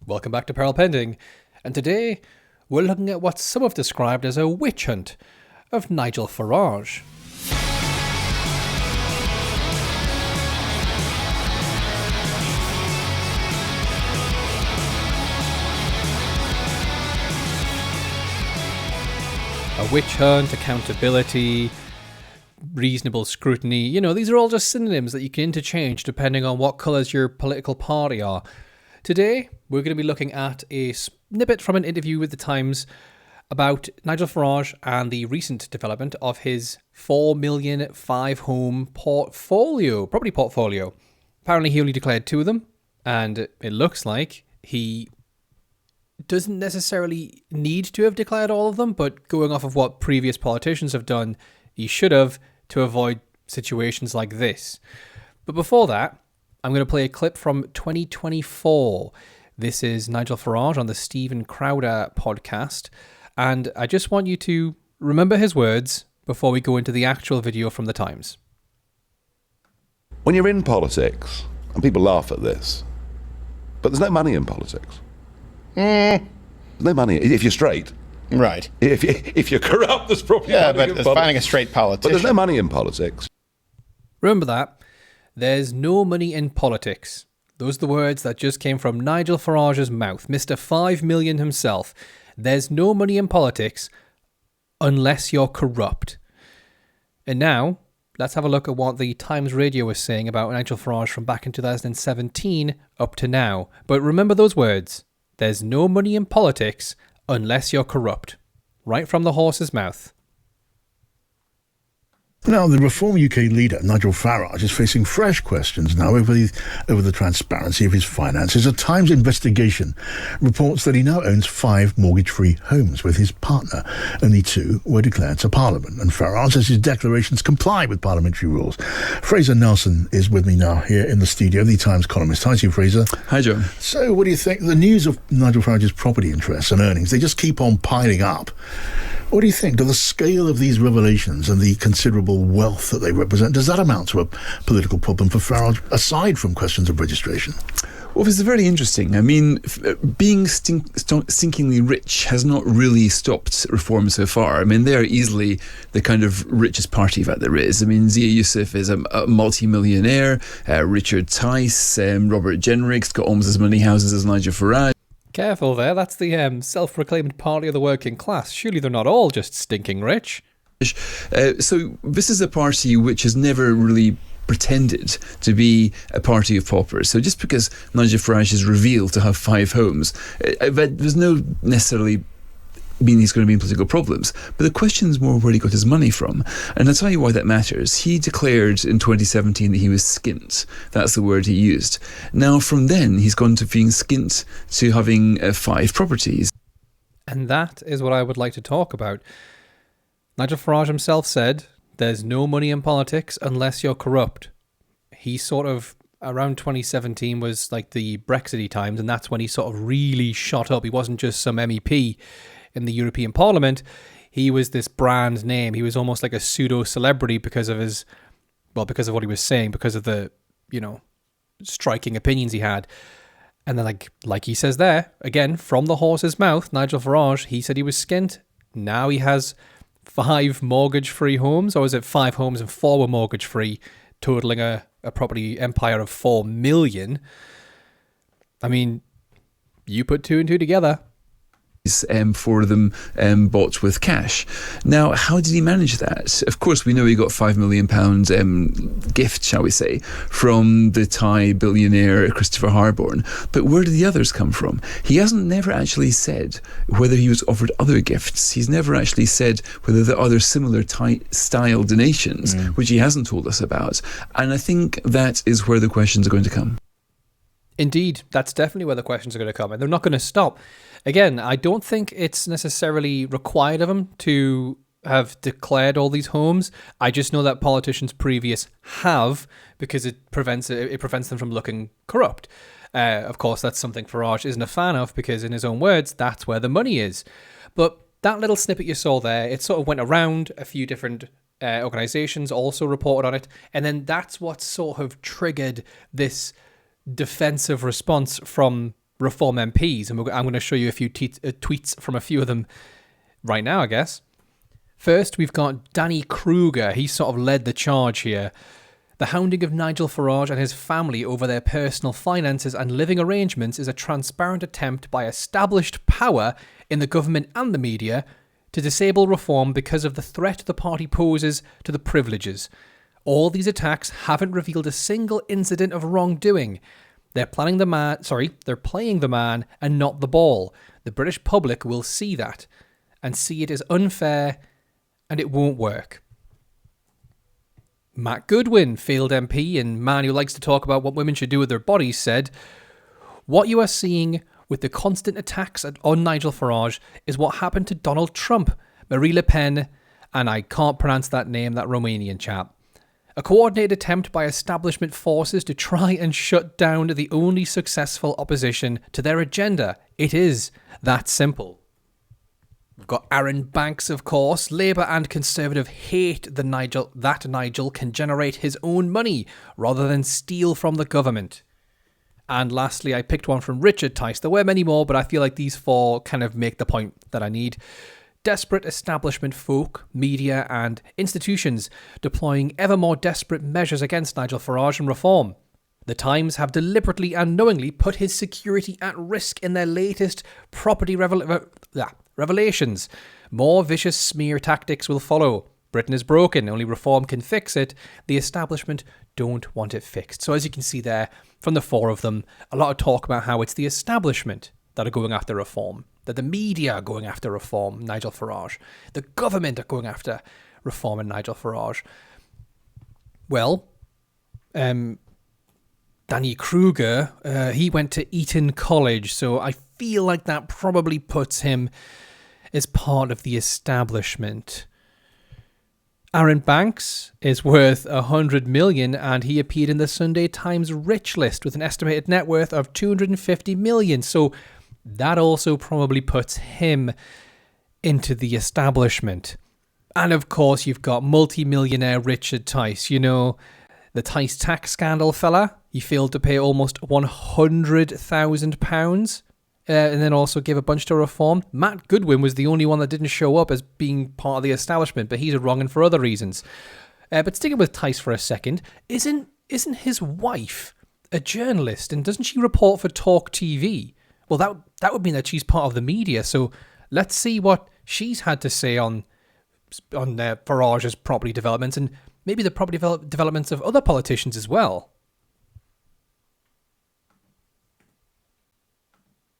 Welcome back to Peril Pending, and today we're looking at what some have described as a witch hunt of Nigel Farage. A witch hunt, accountability, reasonable scrutiny, these are all just synonyms that you can interchange depending on what colours your political party are. Today, we're going to be looking at a snippet from an interview with The Times about Nigel Farage and the recent development of his 4 million 5-home property portfolio. Apparently, he only declared 2 of them, and it looks like he doesn't necessarily need to have declared all of them, but going off of what previous politicians have done, he should have to avoid situations like this. But before that, I'm going to play a clip from 2024. This is Nigel Farage on the Stephen Crowder podcast. And I just want you to remember his words before we go into the actual video from The Times. When you're in politics, and people laugh at this, but there's no money in politics. There's no money if you're straight. Right. If you're corrupt, there's probably money but in it's politics. finding a straight politician. But there's no money in politics. Remember that. There's no money in politics. Those are the words that just came from Nigel Farage's mouth, Mr. 5 million himself. There's no money in politics unless you're corrupt. And now, let's have a look at what the Times Radio was saying about Nigel Farage from back in 2017 up to now. But remember those words. There's no money in politics unless you're corrupt. Right from the horse's mouth. Now, the Reform UK leader, Nigel Farage, is facing fresh questions now over the transparency of his finances. A Times investigation reports that he now owns 5 mortgage-free homes with his partner. Only 2 were declared to Parliament, and Farage says his declarations comply with parliamentary rules. Fraser Nelson is with me now here in the studio, the Times columnist. Hi to you, Fraser. Hi, Joe. So, what do you think? The news of Nigel Farage's property interests and earnings, they just keep on piling up. What do you think? Do the scale of these revelations and the considerable wealth that they represent, does that amount to a political problem for Farage, aside from questions of registration? Well, this is very interesting. I mean, being stinkingly rich has not really stopped reform so far. I mean, they are easily the kind of richest party that there is. I mean, Zia Youssef is a multi-millionaire. Richard Tice, Robert Jenrick's got almost as many houses as Nigel Farage. Careful there, that's the self-proclaimed party of the working class. Surely they're not all just stinking rich. So this is a party which has never really pretended to be a party of paupers. So just because Nigel Farage is revealed to have 5 homes, there's no necessarily mean he's going to be in political problems. But the question is more where he got his money from. And I'll tell you why that matters. He declared in 2017 that he was skint. That's the word he used. Now, from then, he's gone to being skint to having 5 properties. And that is what I would like to talk about. Nigel Farage himself said, there's no money in politics unless you're corrupt. He sort of, around 2017 was like the Brexity times, and that's when he sort of really shot up. He wasn't just some MEP in the European Parliament. He was this brand name. He was almost like a pseudo-celebrity because of because of what he was saying, because of the, striking opinions he had. And then like he says there, again, from the horse's mouth, Nigel Farage, he said he was skint. Now he has 5 mortgage-free homes, or is it 5 homes and 4 were mortgage-free, totaling a property empire of 4 million. I mean, you put 2 and 2 together. For them bought with cash. Now, how did he manage that? Of course, we know he got £5 million gift, shall we say, from the Thai billionaire Christopher Harborne. But where did the others come from? He hasn't never actually said whether he was offered other gifts. He's never actually said whether there are other similar Thai-style donations, which he hasn't told us about. And I think that is where the questions are going to come. Indeed, that's definitely where the questions are going to come, and they're not going to stop. Again, I don't think it's necessarily required of him to have declared all these homes. I just know that politicians previous have, because it prevents them from looking corrupt. Of course, that's something Farage isn't a fan of, because in his own words, that's where the money is. But that little snippet you saw there, it sort of went around. A few different organisations also reported on it, and then that's what sort of triggered this defensive response from Reform MPs, and I'm going to show you a few tweets from a few of them right now, I guess. First, we've got Danny Kruger. He sort of led the charge here. The hounding of Nigel Farage and his family over their personal finances and living arrangements is a transparent attempt by established power in the government and the media to disable reform because of the threat the party poses to the privileges. All these attacks haven't revealed a single incident of wrongdoing. They're playing the man and not the ball. The British public will see that and see it as unfair, and it won't work. Matt Goodwin, failed MP and man who likes to talk about what women should do with their bodies, said, "What you are seeing with the constant attacks on Nigel Farage is what happened to Donald Trump, Marine Le Pen, and I can't pronounce that name, that Romanian chap. A coordinated attempt by establishment forces to try and shut down the only successful opposition to their agenda. It is that simple." We've got Aaron Banks, of course. Labour and Conservative hate that Nigel can generate his own money rather than steal from the government. And lastly, I picked one from Richard Tice. There were many more, but I feel like these four kind of make the point that I need. Desperate establishment folk, media and institutions deploying ever more desperate measures against Nigel Farage and reform. The Times have deliberately and knowingly put his security at risk in their latest property revelations. More vicious smear tactics will follow. Britain is broken. Only reform can fix it. The establishment don't want it fixed. So as you can see there, from the four of them, a lot of talk about how it's the establishment that are going after reform, that the media are going after reform, Nigel Farage. The government are going after reform and Nigel Farage. Well, Danny Kruger, he went to Eton College, so I feel like that probably puts him as part of the establishment. Aaron Banks is worth 100 million and he appeared in the Sunday Times rich list with an estimated net worth of 250 million. So that also probably puts him into the establishment. And of course, you've got multi-millionaire Richard Tice, you know, the Tice tax scandal fella. He failed to pay almost £100,000 and then also gave a bunch to reform. Matt Goodwin was the only one that didn't show up as being part of the establishment, but he's a wrong 'un for other reasons. But sticking with Tice for a second, isn't his wife a journalist, and doesn't she report for Talk TV? Well, that would mean that she's part of the media, so let's see what she's had to say on Farage's property developments and maybe the property developments of other politicians as well.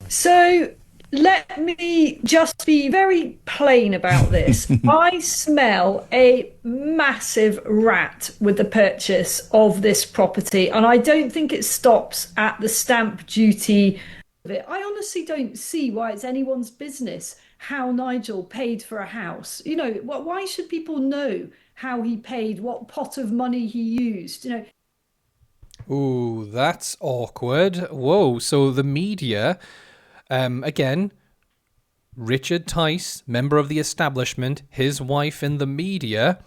So let me just be very plain about this. I smell a massive rat with the purchase of this property, and I don't think it stops at the stamp duty. I honestly don't see why it's anyone's business how Nigel paid for a house. You know, why should people know how he paid, what pot of money he used, you know? Ooh, that's awkward. Whoa, so the media... again, Richard Tice, member of the establishment, his wife in the media,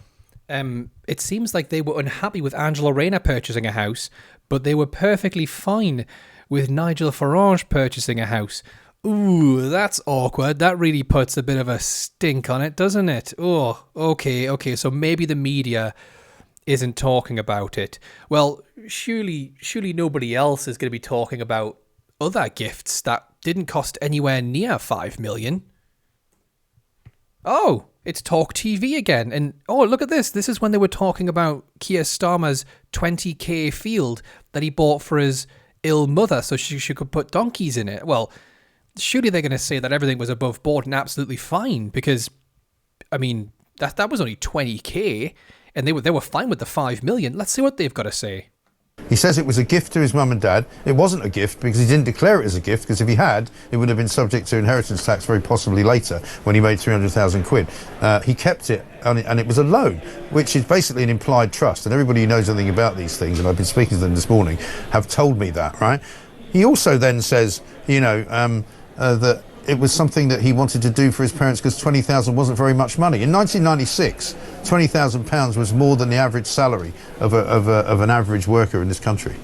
it seems like they were unhappy with Angela Rayner purchasing a house, but they were perfectly fine with Nigel Farage purchasing a house. Ooh, that's awkward. That really puts a bit of a stink on it, doesn't it? Oh, okay, so maybe the media isn't talking about it. Well, surely nobody else is going to be talking about other gifts that didn't cost anywhere near 5 million. Oh, it's Talk TV again. And oh, look at this. This is when they were talking about Keir Starmer's 20k field that he bought for his ill mother so she could put donkeys in it. Well, surely they're going to say that everything was above board and absolutely fine because, I mean, that was only 20k and they were fine with the 5 million. Let's see what they've got to say. He says it was a gift to his mum and dad. It wasn't a gift because he didn't declare it as a gift, because if he had, it would have been subject to inheritance tax very possibly later when he made 300,000 quid. He kept it and it was a loan, which is basically an implied trust. And everybody who knows anything about these things, and I've been speaking to them this morning, have told me that, right? He also then says, that it was something that he wanted to do for his parents because 20,000 wasn't very much money. In 1996, £20,000 was more than the average salary of an average worker in this country.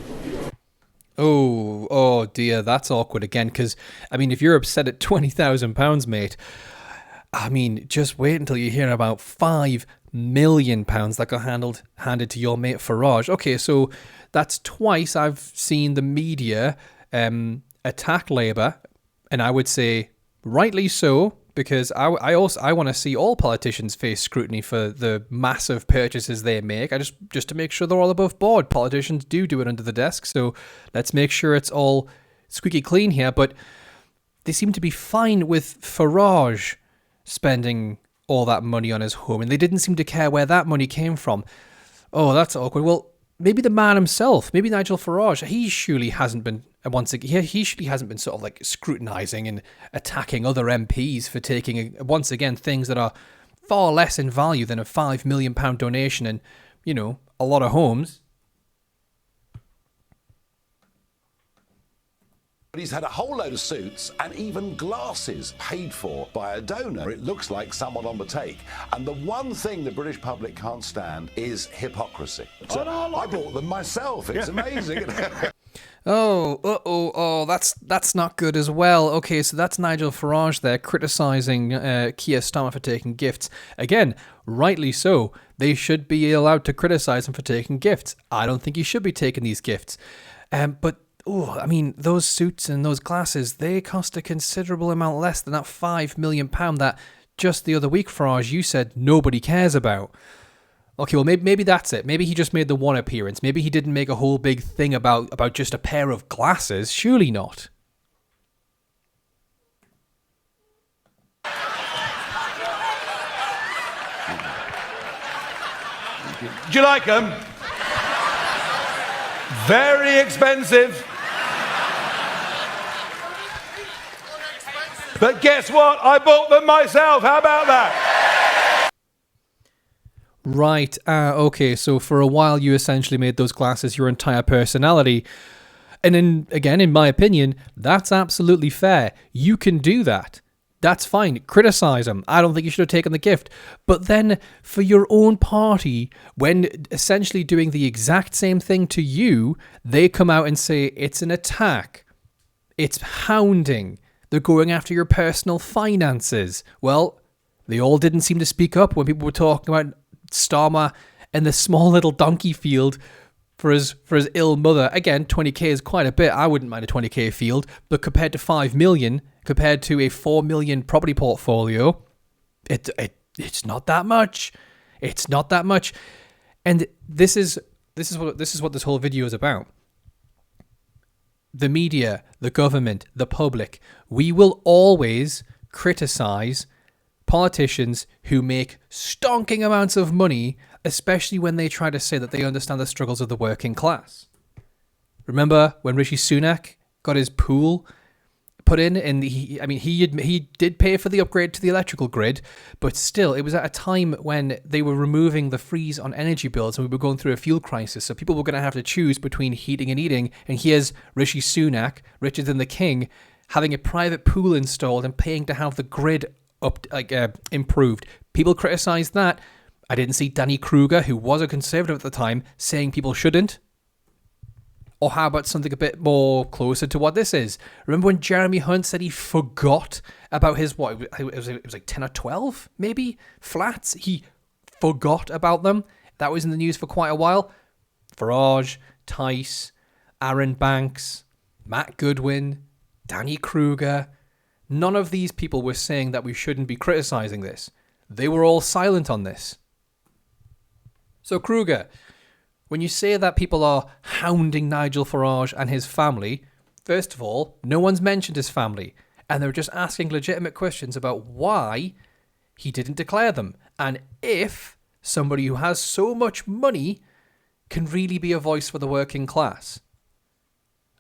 Oh dear, that's awkward again. Because I mean, if you're upset at £20,000, mate, I mean, just wait until you hear about £5 million that got handed to your mate Farage. Okay, so that's twice I've seen the media attack Labour, and I would say rightly so, because I want to see all politicians face scrutiny for the massive purchases they make. I just to make sure they're all above board. Politicians do it under the desk, so let's make sure it's all squeaky clean here. But they seem to be fine with Farage spending all that money on his home, and they didn't seem to care where that money came from. Oh, that's awkward. Well, maybe the man himself, maybe Nigel Farage, he surely hasn't been sort of like scrutinising and attacking other MPs for taking, once again, things that are far less in value than a £5 million donation and, you know, a lot of homes. But he's had a whole load of suits and even glasses paid for by a donor. It looks like someone on the take. And the one thing the British public can't stand is hypocrisy. So I bought them myself. It's amazing. That's not good as well. Okay, so that's Nigel Farage there criticising Keir Starmer for taking gifts. Again, rightly so. They should be allowed to criticise him for taking gifts. I don't think he should be taking these gifts. But I mean, those suits and those glasses, they cost a considerable amount less than that £5 million that just the other week, Farage, you said nobody cares about. Okay, well, maybe that's it. Maybe he just made the one appearance. Maybe he didn't make a whole big thing about just a pair of glasses. Surely not. Do you like them? Very expensive. But guess what? I bought them myself. How about that? Right. Okay. So for a while, you essentially made those glasses your entire personality. And then, again, in my opinion, that's absolutely fair. You can do that. That's fine. Criticize them. I don't think you should have taken the gift. But then for your own party, when essentially doing the exact same thing to you, they come out and say it's an attack. It's hounding. They're going after your personal finances. Well, they all didn't seem to speak up when people were talking about Starmer and the small little donkey field for his ill mother. Again, 20k is quite a bit. I wouldn't mind a 20k field, but compared to 5 million, compared to a 4 million property portfolio, it's not that much. It's not that much. And this is what this whole video is about. The media, the government, the public, we will always criticize politicians who make stonking amounts of money, especially when they try to say that they understand the struggles of the working class. Remember when Rishi Sunak got his pool put in, and he did pay for the upgrade to the electrical grid, but still, it was at a time when they were removing the freeze on energy bills and we were going through a fuel crisis, so people were going to have to choose between heating and eating, and here's Rishi Sunak, richer than the king, having a private pool installed and paying to have the grid improved. People criticised that. I didn't see Danny Kruger, who was a Conservative at the time, saying people shouldn't. Or how about something a bit more closer to what this is? Remember when Jeremy Hunt said he forgot about his, it was like 10 or 12, maybe, flats? He forgot about them. That was in the news for quite a while. Farage, Tice, Aaron Banks, Matt Goodwin, Danny Kruger. None of these people were saying that we shouldn't be criticising this. They were all silent on this. So Kruger, when you say that people are hounding Nigel Farage and his family, first of all, no one's mentioned his family, and they're just asking legitimate questions about why he didn't declare them, and if somebody who has so much money can really be a voice for the working class.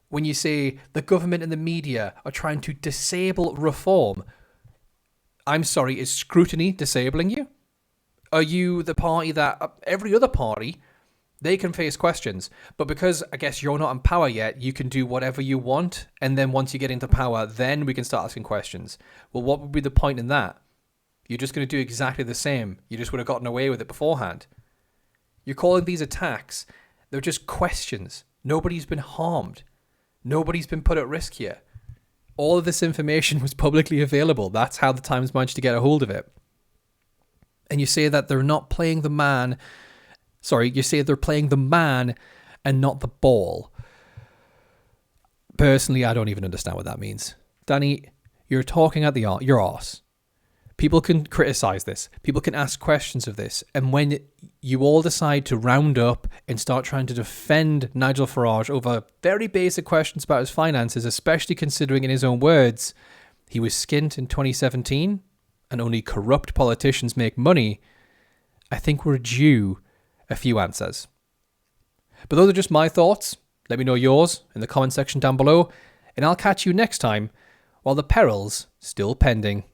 When you say the government and the media are trying to disable reform, I'm sorry, is scrutiny disabling you? Are you the party that every other party, they can face questions, but because I guess you're not in power yet, you can do whatever you want, and then once you get into power, then we can start asking questions. Well, what would be the point in that? You're just going to do exactly the same. You just would have gotten away with it beforehand. You're calling these attacks, they're just questions. Nobody's been harmed. Nobody's been put at risk here. All of this information was publicly available. That's how the Times managed to get a hold of it. And you say that they're not playing the man. Sorry, you say they're playing the man and not the ball. Personally, I don't even understand what that means. Danny, you're talking at your arse. People can criticize this. People can ask questions of this. And when you all decide to round up and start trying to defend Nigel Farage over very basic questions about his finances, especially considering in his own words, he was skint in 2017 and only corrupt politicians make money, I think we're due a few answers. But those are just my thoughts. Let me know yours in the comment section down below, and I'll catch you next time while the peril's still pending.